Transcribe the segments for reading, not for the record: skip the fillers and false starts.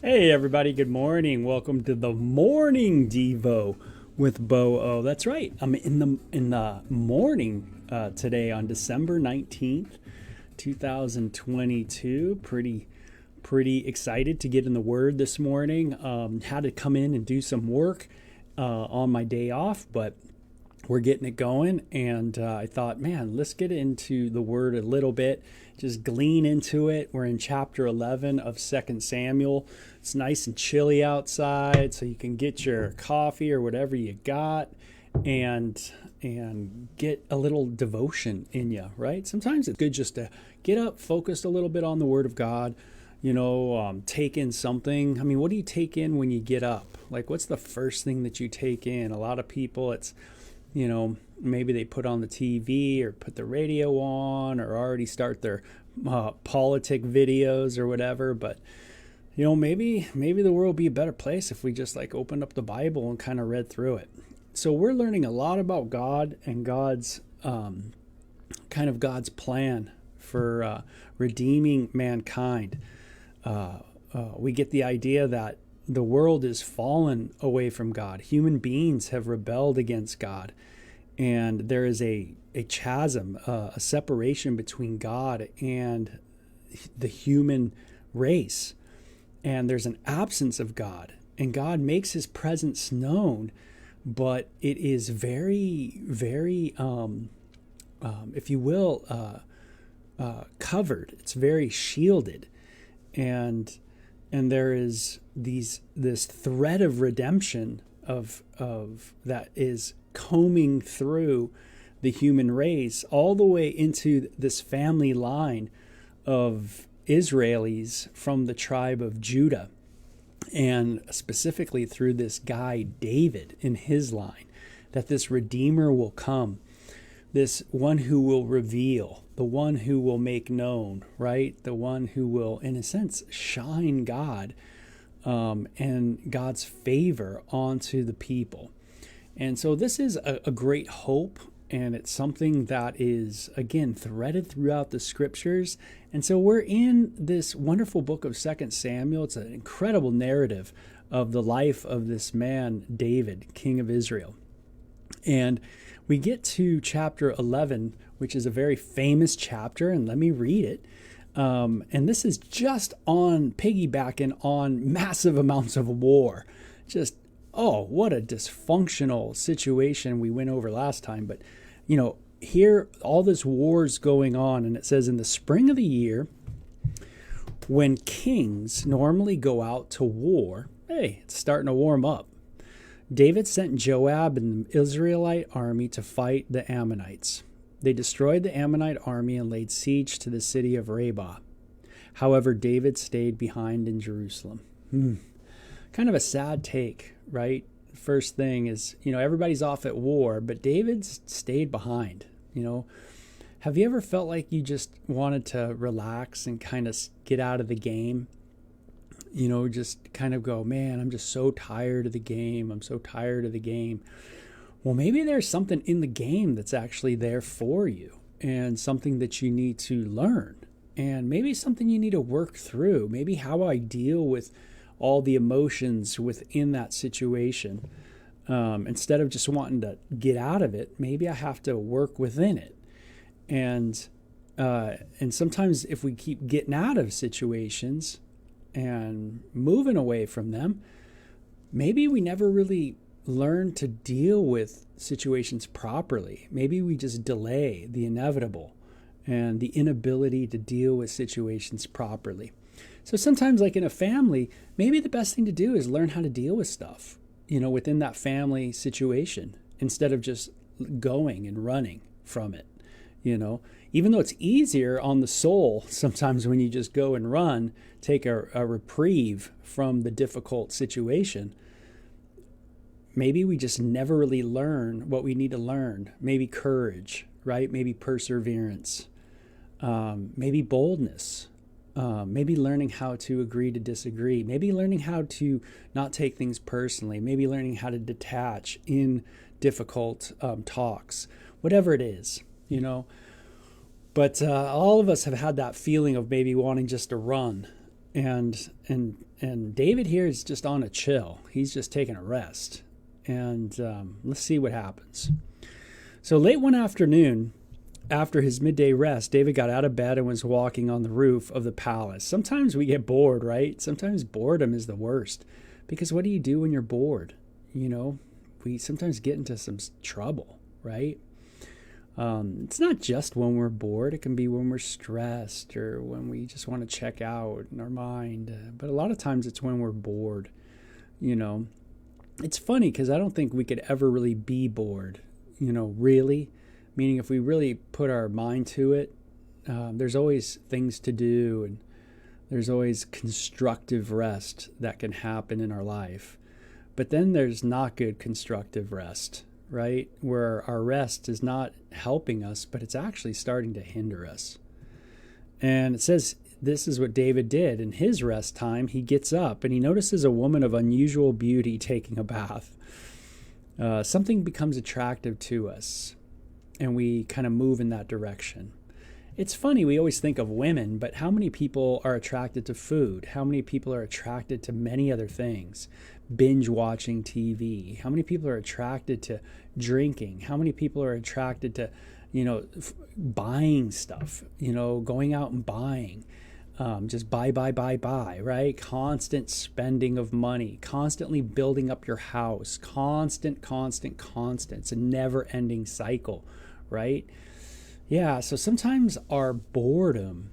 Hey everybody, good morning. Welcome to the Morning Devo with Bo O. That's right. I'm in the morning today on December 19th, 2022. Pretty excited to get in the Word this morning. Had to come in and do some work on my day off, but we're getting it going. And I thought, man, let's get into the Word a little bit. Just glean into it. We're in chapter 11 of 2 Samuel. It's nice and chilly outside, so you can get your coffee or whatever you got and get a little devotion in you, right? Sometimes it's good just to get up, focus a little bit on the Word of God, take in something. I mean, what do you take in when you get up? Like, what's the first thing that you take in? A lot of people, it's, maybe they put on the TV or put the radio on or already start their politic videos or whatever. But, maybe the world would be a better place if we just opened up the Bible and kind of read through it. So we're learning a lot about God and God's God's plan for redeeming mankind. We get the idea that the world is fallen away from God. Human beings have rebelled against God. And there is a chasm, a separation between God and the human race. And there's an absence of God. And God makes his presence known, but it is very, very, if you will, covered. It's very shielded. And there is this thread of redemption of that is combing through the human race all the way into this family line of Israelis from the tribe of Judah, and specifically through this guy David in his line, that this Redeemer will come, this one who will reveal, the one who will make known, right? The one who will, in a sense, shine God and God's favor onto the people. And so this is a great hope, and it's something that is, again, threaded throughout the scriptures. And so we're in this wonderful book of 2 Samuel. It's an incredible narrative of the life of this man, David, king of Israel. And we get to chapter 11, which is a very famous chapter, and let me read it. And this is just on piggybacking on massive amounts of war. Just, what a dysfunctional situation we went over last time. But, here, all this war's going on, and it says, in the spring of the year, when kings normally go out to war, hey, it's starting to warm up. David sent Joab and the Israelite army to fight the Ammonites. They destroyed the Ammonite army and laid siege to the city of Rabbah. However, David stayed behind in Jerusalem. Kind of a sad take, right? First thing is, everybody's off at war, but David's stayed behind. Have you ever felt like you just wanted to relax and kind of get out of the game? Just kind of go, man, I'm just so tired of the game. I'm so tired of the game. Well, maybe there's something in the game that's actually there for you, and something that you need to learn, and maybe something you need to work through. Maybe how I deal with all the emotions within that situation. Instead of just wanting to get out of it, maybe I have to work within it. And sometimes if we keep getting out of situations and moving away from them, maybe we never really learn to deal with situations properly. Maybe we just delay the inevitable and the inability to deal with situations properly. So sometimes, like in a family, maybe the best thing to do is learn how to deal with stuff, within that family situation, instead of just going and running from it. Even though it's easier on the soul sometimes when you just go and run, take a reprieve from the difficult situation, maybe we just never really learn what we need to learn. Maybe courage, right? Maybe perseverance, maybe boldness, maybe learning how to agree to disagree, maybe learning how to not take things personally, maybe learning how to detach in difficult talks, whatever it is, But all of us have had that feeling of maybe wanting just to run. And David here is just on a chill. He's just taking a rest. And let's see what happens. So late one afternoon, after his midday rest, David got out of bed and was walking on the roof of the palace. Sometimes we get bored, right? Sometimes boredom is the worst, because what do you do when you're bored? You know, we sometimes get into some trouble, right? It's not just when we're bored. It can be when we're stressed or when we just want to check out in our mind. But a lot of times it's when we're bored, you know. It's funny because I don't think we could ever really be bored, you know, really. Meaning if we really put our mind to it, there's always things to do, and there's always constructive rest that can happen in our life. But then there's not good constructive rest, right? Where our rest is not helping us, but it's actually starting to hinder us. And it says this is what David did. In his rest time, he gets up and he notices a woman of unusual beauty taking a bath. Something becomes attractive to us, and we kind of move in that direction. It's funny, we always think of women, but how many people are attracted to food? How many people are attracted to many other things? Binge watching TV. How many people are attracted to drinking? How many people are attracted to, you know, buying stuff, you know, going out and buying, just buy, right? Constant spending of money, constantly building up your house, constant. It's a never ending cycle, right? Yeah, so sometimes our boredom,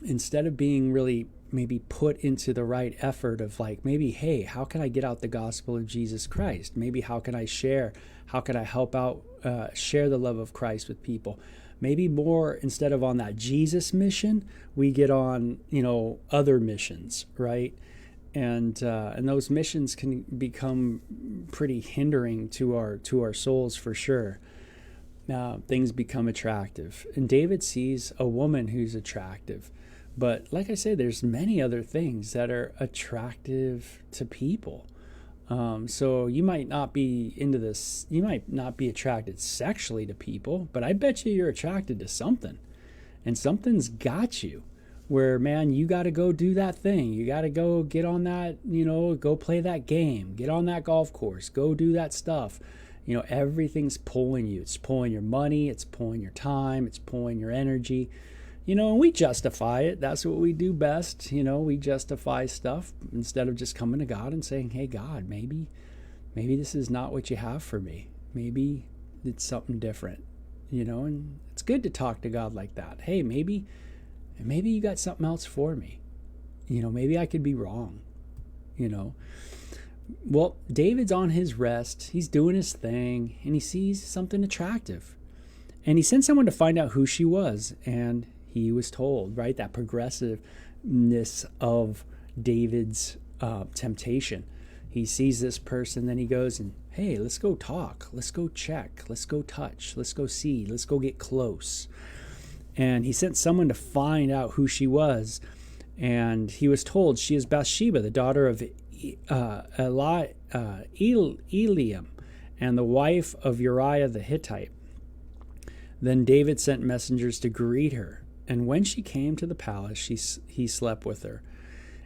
instead of being really maybe put into the right effort of like, maybe, hey, how can I get out the gospel of Jesus Christ? Maybe how can I share? How can I help out, share the love of Christ with people? Maybe more, instead of on that Jesus mission, we get on, you know, other missions, right? And those missions can become pretty hindering to our souls for sure. Things become attractive. And David sees a woman who's attractive. But like I said, there's many other things that are attractive to people. So you might not be into this, you might not be attracted sexually to people, but I bet you're attracted to something. And something's got you. Where, man, you got to go do that thing. You got to go get on that, you know, go play that game. Get on that golf course. Go do that stuff. You know, everything's pulling you. It's pulling your money. It's pulling your time. It's pulling your energy. You know, and we justify it. That's what we do best. You know, we justify stuff instead of just coming to God and saying, hey, God, maybe this is not what you have for me. Maybe it's something different, you know, and it's good to talk to God like that. Hey, maybe you got something else for me. You know, maybe I could be wrong, you know. Well, David's on his rest. He's doing his thing, and he sees something attractive. And he sent someone to find out who she was, and he was told, right? That progressiveness of David's temptation. He sees this person, then he goes and, hey, let's go talk. Let's go check. Let's go touch. Let's go see. Let's go get close. And he sent someone to find out who she was. And he was told she is Bathsheba, the daughter of Eliam, and the wife of Uriah the Hittite. Then David sent messengers to greet her. And when she came to the palace, he slept with her.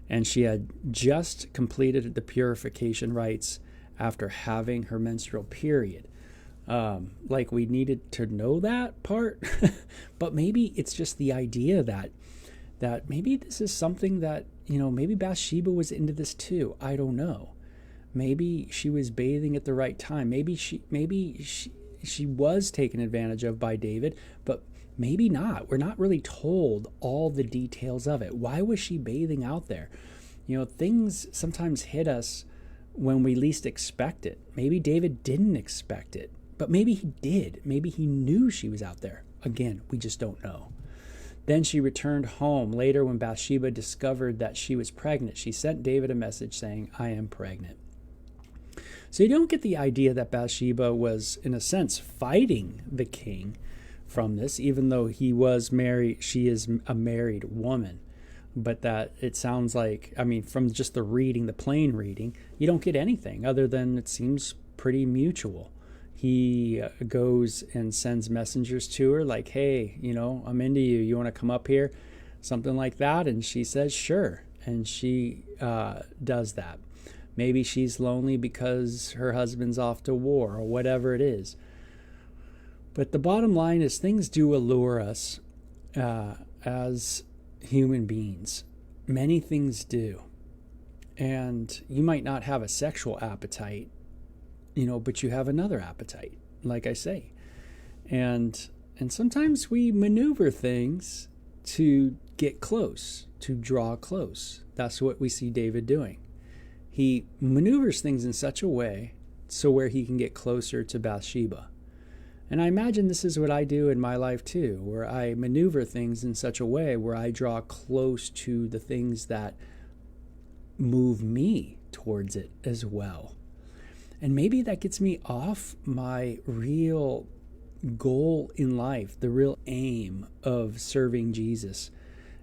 And she had just completed the purification rites after having her menstrual period. Like we needed to know that part. But maybe it's just the idea that maybe this is something that, you know, maybe Bathsheba was into this too. I don't know. Maybe she was bathing at the right time. Maybe she was taken advantage of by David, but maybe not. We're not really told all the details of it. Why was she bathing out there? You know, things sometimes hit us when we least expect it. Maybe David didn't expect it, but maybe he did. Maybe he knew she was out there. Again, we just don't know. Then she returned home. Later, when Bathsheba discovered that she was pregnant, she sent David a message saying, I am pregnant. So you don't get the idea that Bathsheba was, in a sense, fighting the king from this, even though he was married. She is a married woman. But that it sounds like, I mean, from just the reading, the plain reading, you don't get anything other than it seems pretty mutual. He goes and sends messengers to her like, hey, you know, I'm into you. You want to come up here? Something like that. And she says, sure. And she does that. Maybe she's lonely because her husband's off to war or whatever it is. But the bottom line is things do allure us as human beings. Many things do. And you might not have a sexual appetite, but you have another appetite, like I say. And sometimes we maneuver things to get close, to draw close. That's what we see David doing. He maneuvers things in such a way so where he can get closer to Bathsheba. And I imagine this is what I do in my life too, where I maneuver things in such a way where I draw close to the things that move me towards it as well. And maybe that gets me off my real goal in life, the real aim of serving Jesus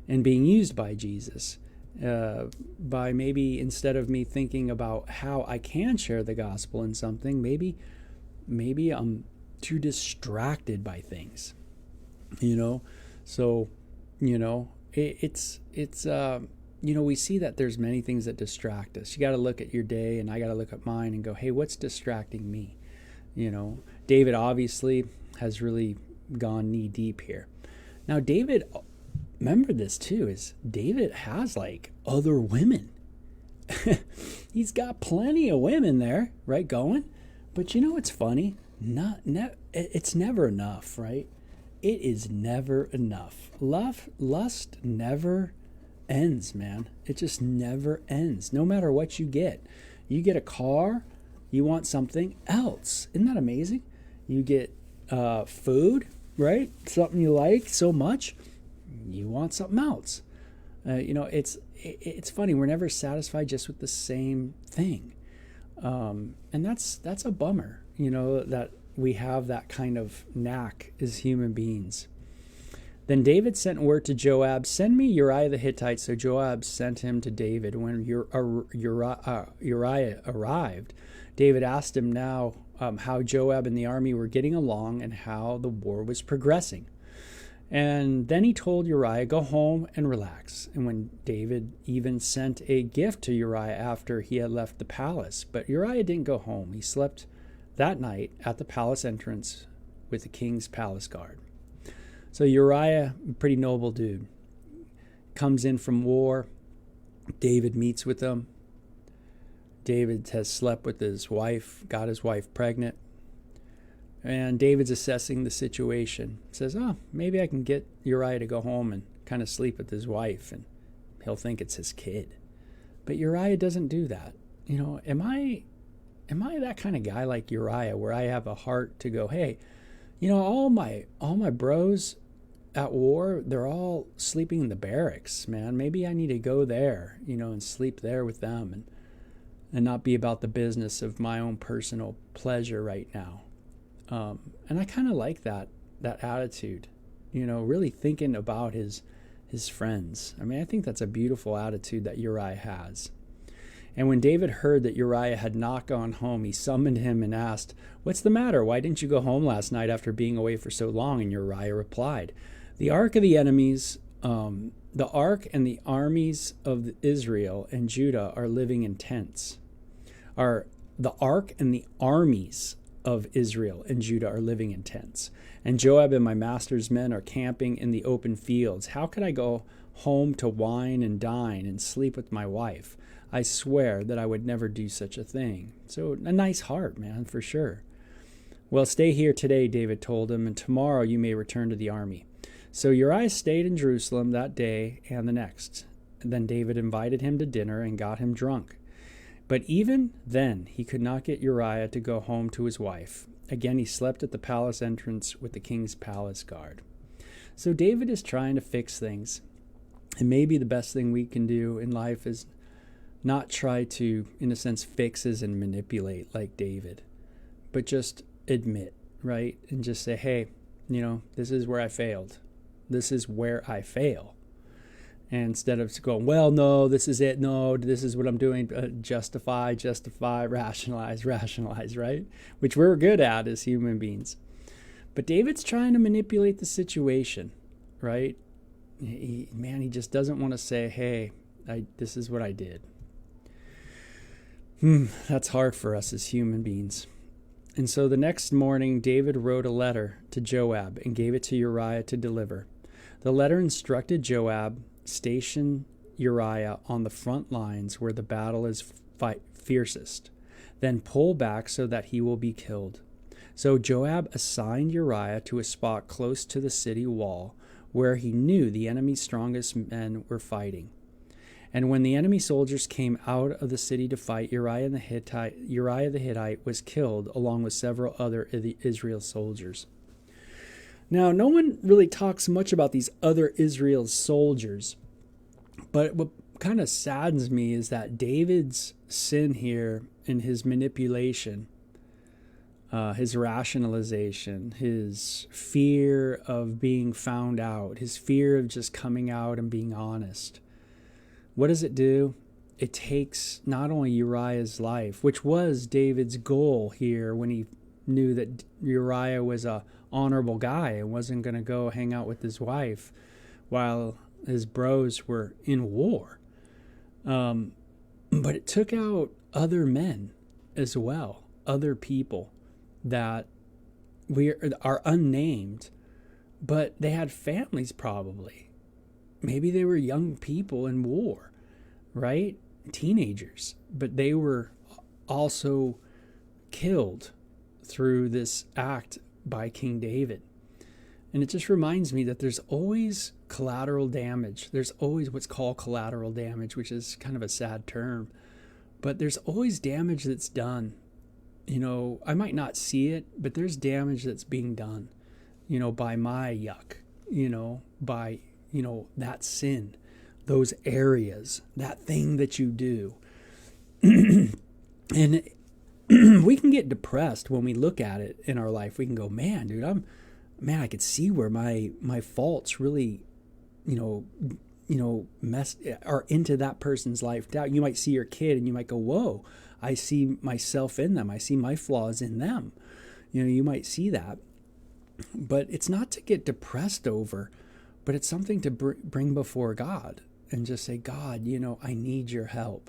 and being used by Jesus. By maybe instead of me thinking about how I can share the gospel in something, maybe I'm too distracted by things, So, it's we see that there's many things that distract us. You got to look at your day, and I got to look at mine and go, hey, what's distracting me? David obviously has really gone knee deep here. Now, David, remember this too, is David has like other women. He's got plenty of women there, right, going. But what's funny? It's never enough, right? It is never enough. Lust never ends, man. It just never ends. No matter what you get a car, you want something else. Isn't that amazing? You get food, right? Something you like so much, you want something else. It's funny. We're never satisfied just with the same thing, and that's a bummer. That we have that kind of knack as human beings. Then David sent word to Joab, send me Uriah the Hittite. So Joab sent him to David. When Uriah arrived, David asked him now how Joab and the army were getting along and how the war was progressing. And then he told Uriah, go home and relax. And when David even sent a gift to Uriah after he had left the palace. But Uriah didn't go home. He slept that night at the palace entrance with the king's palace guard. So Uriah, pretty noble dude, comes in from war. David meets with him. David has slept with his wife, got his wife pregnant. And David's assessing the situation. Says, maybe I can get Uriah to go home and kind of sleep with his wife, and he'll think it's his kid. But Uriah doesn't do that. Am I that kind of guy like Uriah, where I have a heart to go, hey, all my bros at war, they're all sleeping in the barracks, man. Maybe I need to go there, and sleep there with them, and not be about the business of my own personal pleasure right now. And I kind of like that attitude, really thinking about his friends. I mean, I think that's a beautiful attitude that Uriah has. And when David heard that Uriah had not gone home, he summoned him and asked, what's the matter? Why didn't you go home last night after being away for so long? And Uriah replied, the ark of the enemies, the ark and the armies of Israel and Judah are living in tents. The ark and the armies of Israel and Judah are living in tents. And Joab and my master's men are camping in the open fields. How could I go home to wine and dine and sleep with my wife? I swear that I would never do such a thing. So a nice heart, man, for sure. Well, stay here today, David told him, and tomorrow you may return to the army. So Uriah stayed in Jerusalem that day and the next. And then David invited him to dinner and got him drunk. But even then, he could not get Uriah to go home to his wife. Again, he slept at the palace entrance with the king's palace guard. So David is trying to fix things. And maybe the best thing we can do in life is not try to, in a sense, fixes and manipulate like David, but just admit, right? And just say, hey, this is where I failed. This is where I fail. And instead of going, well, no, this is it. No, this is what I'm doing. Justify, rationalize, right? Which we're good at as human beings. But David's trying to manipulate the situation, right? He just doesn't want to say, hey, this is what I did. That's hard for us as human beings. And so the next morning, David wrote a letter to Joab and gave it to Uriah to deliver. The letter instructed Joab, station Uriah on the front lines where the battle is fiercest. Then pull back so that he will be killed. So Joab assigned Uriah to a spot close to the city wall where he knew the enemy's strongest men were fighting. And when the enemy soldiers came out of the city to fight, Uriah the Hittite was killed along with several other Israel soldiers. Now, no one really talks much about these other Israel soldiers, but what kind of saddens me is that David's sin here in his manipulation, his rationalization, his fear of being found out, his fear of just coming out and being honest. What does it do? It takes not only Uriah's life, which was David's goal here when he knew that Uriah was a honorable guy and wasn't going to go hang out with his wife while his bros were in war. But it took out other men as well, other people that are unnamed, but they had families probably. Maybe they were young people in war, right? Teenagers, but they were also killed through this act by King David. And it just reminds me that there's always collateral damage. There's always what's called collateral damage, which is kind of a sad term, but there's always damage that's done. You know, I might not see it, but there's damage that's being done, you know, by my yuck, you know, by, you know, that sin, those areas, that thing that you do. And we can get depressed when we look at it in our life. We can go, man, dude, I could see where my faults really, are into that person's life. You might see your kid and you might go, whoa, I see myself in them. I see my flaws in them. You know, you might see that, but it's not to get depressed over, but it's something to bring before God and just say, God, you know, I need your help.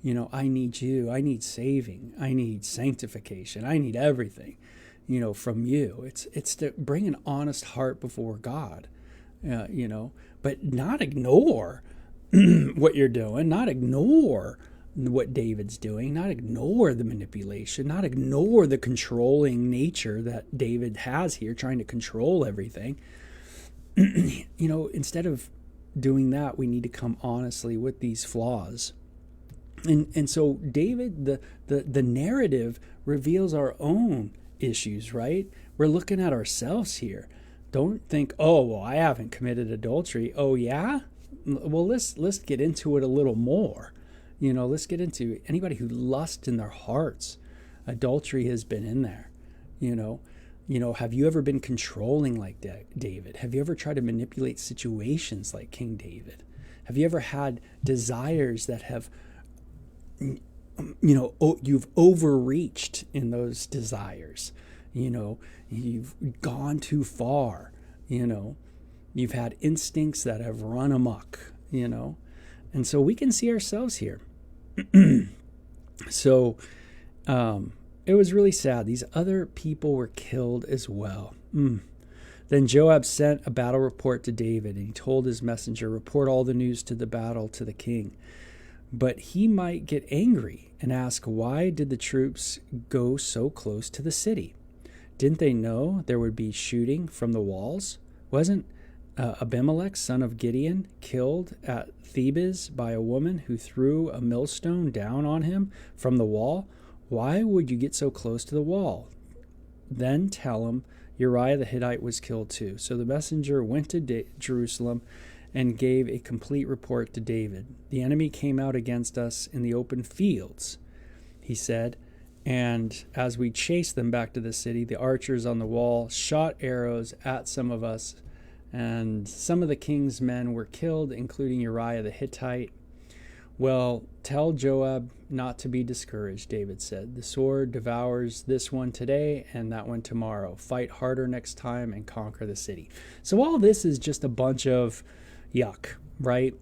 You know, I need you. I need saving. I need sanctification. I need everything, you know, from you. It's to bring an honest heart before God, you know, but not ignore what you're doing, not ignore what David's doing, not ignore the manipulation, not ignore the controlling nature that David has here, trying to control everything. You know, instead of doing that, we need to come honestly with these flaws. And so David, the narrative reveals our own issues, right? We're looking at ourselves here. Don't think, oh, well, I haven't committed adultery. Oh, yeah? Well, let's get into it a little more. You know, let's get into anybody who lusts in their hearts. Adultery has been in there, you know. Have you ever been controlling like David? Have you ever tried to manipulate situations like King David? Have you ever had desires that have, you've overreached in those desires? You know, you've gone too far, you know. You've had instincts that have run amok, you know. And so we can see ourselves here. So, it was really sad. These other people were killed as well. Then Joab sent a battle report to David, and he told his messenger, report all the news to the battle to the king. But he might get angry and ask, why did the troops go so close to the city? Didn't they know there would be shooting from the walls? Wasn't Abimelech, son of Gideon, killed at Thebez by a woman who threw a millstone down on him from the wall? Why would you get so close to the wall? Then tell him Uriah the Hittite was killed too. So the messenger went to Jerusalem and gave a complete report to David. The enemy came out against us in the open fields, he said, and as we chased them back to the city, the archers on the wall shot arrows at some of us, and some of the king's men were killed, including Uriah the Hittite. Well, tell Joab not to be discouraged, David said. The sword devours this one today and that one tomorrow. Fight harder next time and conquer the city. So all this is just a bunch of yuck, right?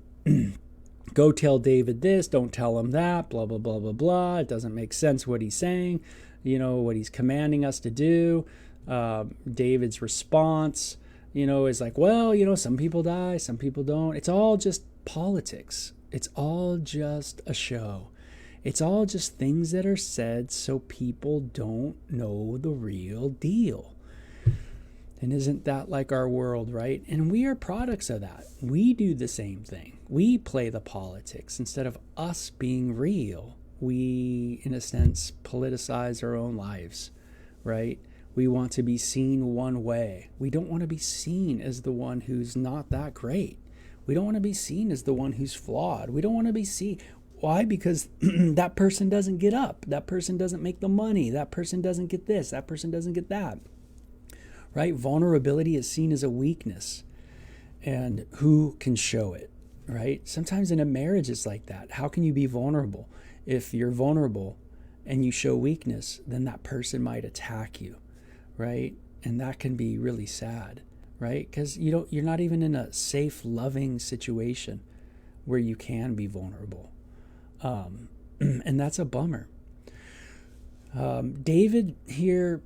Go tell David this, don't tell him that, blah, blah, blah, blah, blah. It doesn't make sense what he's saying. what he's commanding us to do. David's response, is like, well, some people die, some people don't. It's all just politics. It's all just a show. It's all just things that are said so people don't know the real deal. And isn't that like our world, right? And we are products of that. We do the same thing. We play the politics. Instead of us being real, we, in a sense, politicize our own lives, right? We want to be seen one way. We don't want to be seen as the one who's not that great. We don't want to be seen as the one who's flawed. We don't want to be seen. Why? Because that person doesn't get up. That person doesn't make the money. That person doesn't get this. That person doesn't get that. Right? Vulnerability is seen as a weakness. And who can show it? Right? Sometimes in a marriage it's like that. How can you be vulnerable? If you're vulnerable and you show weakness, then that person might attack you. Right? And that can be really sad. Right? Because you're not even in a safe, loving situation where you can be vulnerable. And that's a bummer. David here,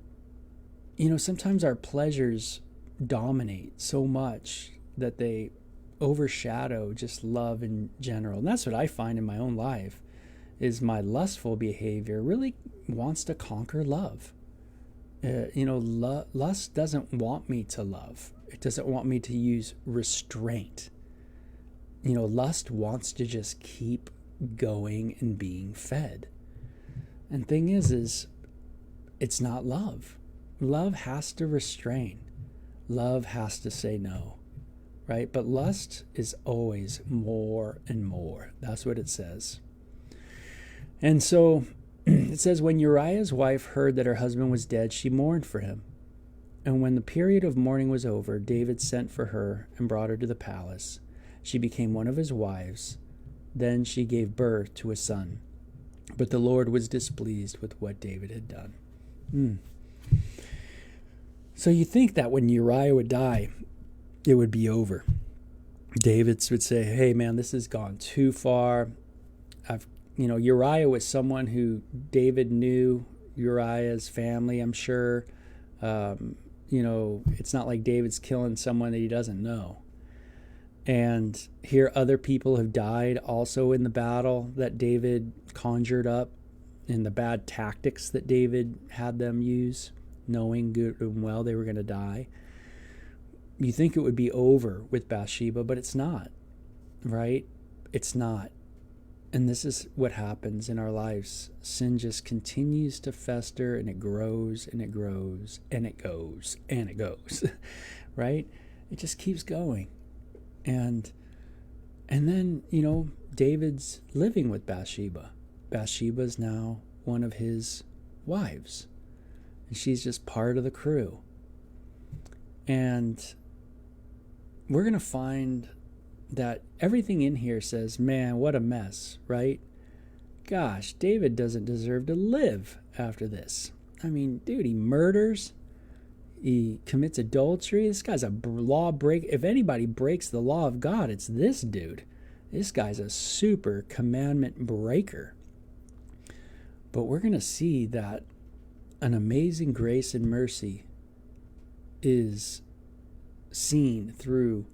sometimes our pleasures dominate so much that they overshadow just love in general. And that's what I find in my own life, is my lustful behavior really wants to conquer love. Lust doesn't want me to love. It doesn't want me to use restraint. Lust wants to just keep going and being fed. And thing is it's not love. Love has to restrain. Love has to say no, right? But lust is always more and more. That's what it says. And so it says, when Uriah's wife heard that her husband was dead, she mourned for him. And when the period of mourning was over, David sent for her and brought her to the palace. She became one of his wives. Then she gave birth to a son. But the Lord was displeased with what David had done. So you think that when Uriah would die, it would be over. David would say, hey, man, this has gone too far. Uriah was someone who David knew, Uriah's family, I'm sure. It's not like David's killing someone that he doesn't know. And here other people have died also in the battle that David conjured up, in the bad tactics that David had them use, knowing good and well they were going to die. You think it would be over with Bathsheba, but it's not, right? It's not. And this is what happens in our lives. Sin just continues to fester, and it grows and it grows and it goes and it goes, right? It just keeps going. And then, David's living with Bathsheba. Bathsheba's now one of his wives. And she's just part of the crew. And we're going to find that everything in here says, man, what a mess, right? Gosh, David doesn't deserve to live after this. I mean, dude, he murders. He commits adultery. This guy's a law breaker. If anybody breaks the law of God, it's this dude. This guy's a super commandment breaker. But we're going to see that an amazing grace and mercy is seen through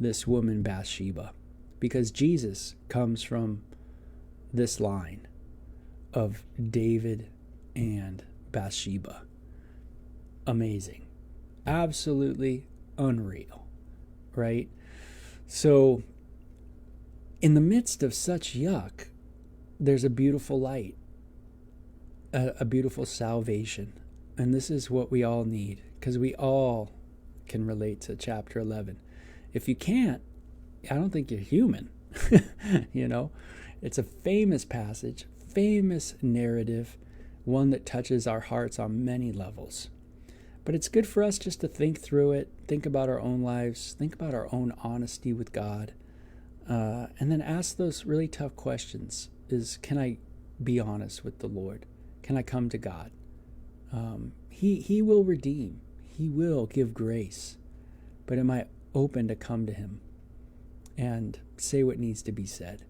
this woman Bathsheba, because Jesus comes from this line of David and Bathsheba. Amazing. Absolutely unreal, right? So in the midst of such yuck, there's a beautiful light, a beautiful salvation. And this is what we all need, because we all can relate to chapter 11. If you can't, I don't think you're human. It's a famous passage, famous narrative, one that touches our hearts on many levels. But it's good for us just to think through it, think about our own lives, think about our own honesty with God, and then ask those really tough questions. Can I be honest with the Lord? Can I come to God? He will redeem. He will give grace. But am I open to come to him and say what needs to be said?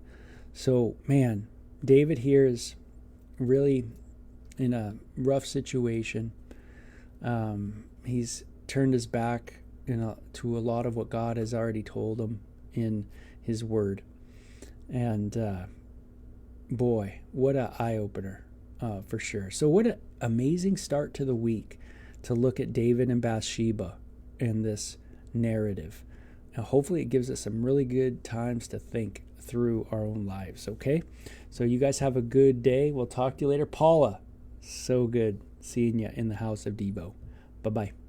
So, man, David here is really, in a rough situation. He's turned his back to a lot of what God has already told him in his word. And boy, what an eye-opener for sure. So what an amazing start to the week to look at David and Bathsheba in this narrative. Now, hopefully it gives us some really good times to think through our own lives, okay? So you guys have a good day. We'll talk to you later. Paula, so good seeing you in the house of Devo. Bye-bye.